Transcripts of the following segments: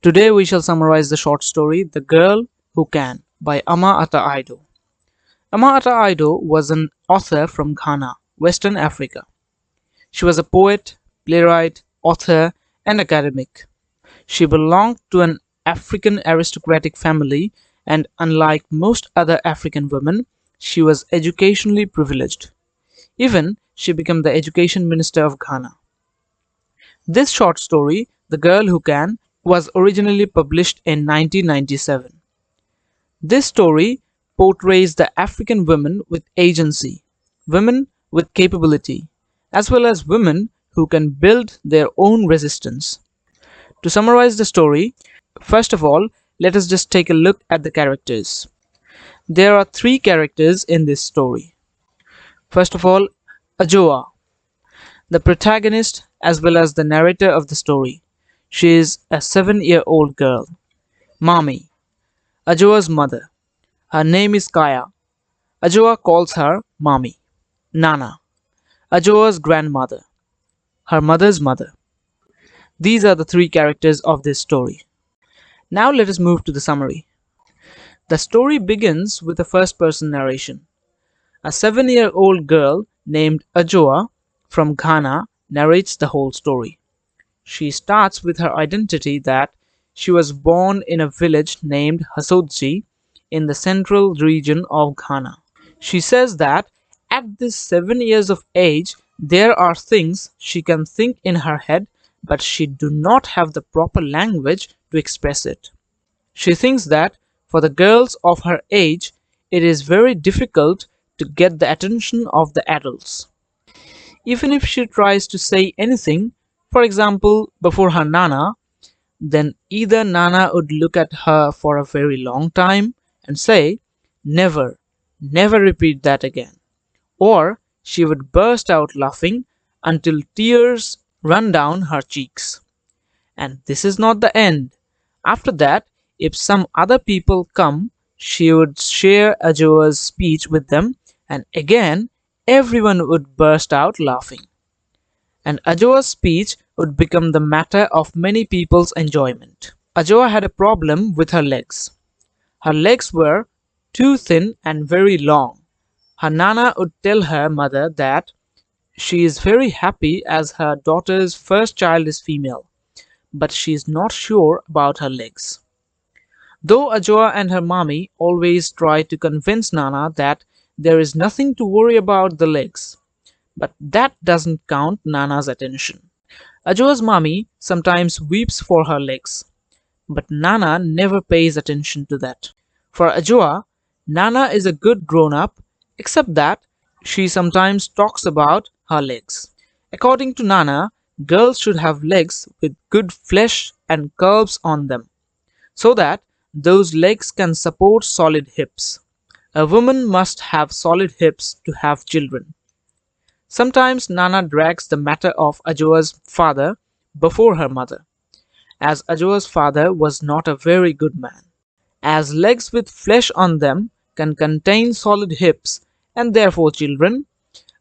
Today we shall summarize the short story The Girl Who Can by Ama Ata Aido. Ama Ata Aido was an author from Ghana, Western Africa. She was a poet, playwright, author, and academic. She belonged to an African aristocratic family, and unlike most other African women, she was educationally privileged. Even she became the education minister of Ghana. This short story, The Girl Who Can, was originally published in 1997. This story portrays the African women with agency, women with capability, as well as women who can build their own resistance. To summarize the story, first of all, let us just take a look at the characters. There are three characters in this story. First of all, Ajoa, the protagonist as well as the narrator of the story. She is a 7-year-old girl. Mami, Ajoa's mother. Her name is Kaya. Ajoa calls her Mami. Nana, Ajoa's grandmother. Her mother's mother. These are the three characters of this story. Now let us move to the summary. The story begins with a first person narration. A 7-year-old girl named Ajoa from Ghana narrates the whole story. She starts with her identity that she was born in a village named Hasodzi in the central region of Ghana. She says that at this 7 years of age, there are things she can think in her head, but she do not have the proper language to express it. She thinks that for the girls of her age, it is very difficult to get the attention of the adults. Even if she tries to say anything, for example, before her Nana, then either Nana would look at her for a very long time and say, "Never, never repeat that again." Or she would burst out laughing until tears run down her cheeks. And this is not the end. After that, if some other people come, she would share Ajoa's speech with them, and again everyone would burst out laughing. And Ajoa's speech would become the matter of many people's enjoyment. Ajoa had a problem with her legs. Her legs were too thin and very long. Her Nana would tell her mother that she is very happy as her daughter's first child is female, but she is not sure about her legs. Though Ajoa and her mommy always try to convince Nana that there is nothing to worry about the legs, but that doesn't count Nana's attention. Ajoa's mommy sometimes weeps for her legs, but Nana never pays attention to that. For Ajoa, Nana is a good grown up, except that she sometimes talks about her legs. According to Nana, girls should have legs with good flesh and curves on them, so that those legs can support solid hips. A woman must have solid hips to have children. Sometimes Nana drags the matter of Ajoa's father before her mother, as Ajoa's father was not a very good man. As legs with flesh on them can contain solid hips and therefore children,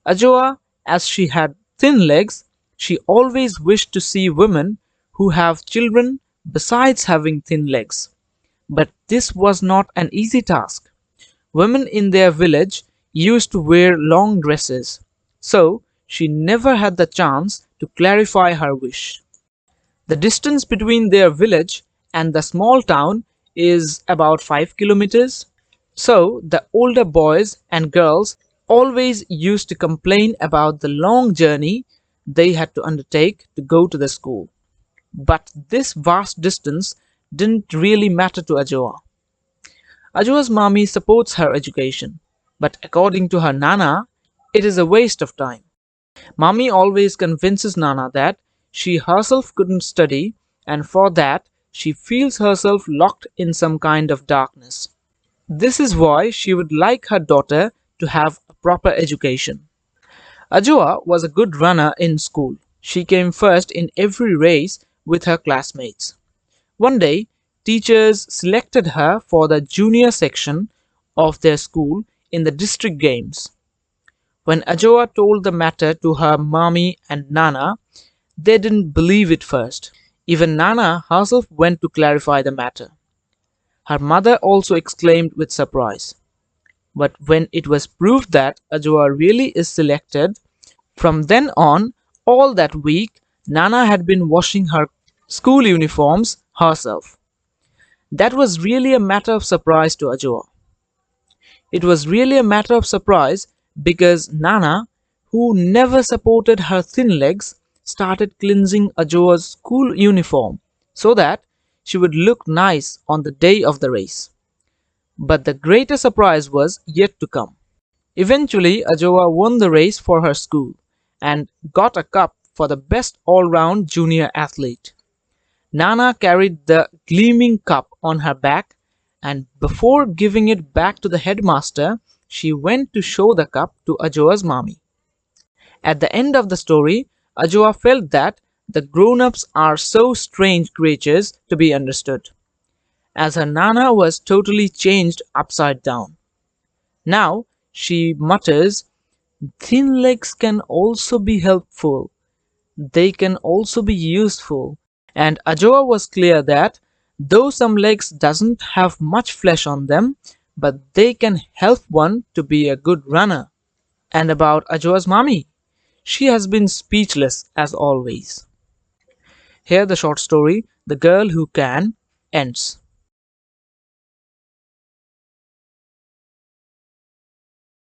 Ajoa, as she had thin legs, she always wished to see women who have children besides having thin legs. But this was not an easy task. Women in their village used to wear long dresses, so she never had the chance to clarify her wish. The distance between their village and the small town is about 5 kilometers, so the older boys and girls always used to complain about the long journey they had to undertake to go to the school. But this vast distance didn't really matter to Ajoa. Ajoa's mommy supports her education, but according to her Nana, it is a waste of time. Mommy always convinces Nana that she herself couldn't study, and for that she feels herself locked in some kind of darkness. This is why she would like her daughter to have a proper education. Ajoa was a good runner in school. She came first in every race with her classmates. One day, teachers selected her for the junior section of their school in the district games. When Ajoa told the matter to her mommy and Nana, they didn't believe it first. Even Nana herself went to clarify the matter. Her mother also exclaimed with surprise. But when it was proved that Ajwa really is selected, from then on, all that week, Nana had been washing her school uniforms herself. That was really a matter of surprise to Ajwa. It was really a matter of surprise because Nana, who never supported her thin legs, started cleansing Ajwa's school uniform so that she would look nice on the day of the race. But the greater surprise was yet to come. Eventually, Ajwa won the race for her school and got a cup for the best all-round junior athlete. Nana carried the gleaming cup on her back, and before giving it back to the headmaster, she went to show the cup to Ajwa's mommy. At the end of the story, Ajwa felt that the grown-ups are so strange creatures to be understood, as her Nana was totally changed upside down. Now, she mutters, thin legs can also be helpful. They can also be useful. And Ajwa was clear that though some legs doesn't have much flesh on them, but they can help one to be a good runner. And about Ajwa's mommy, she has been speechless as always. Here the short story, The Girl Who Can, ends.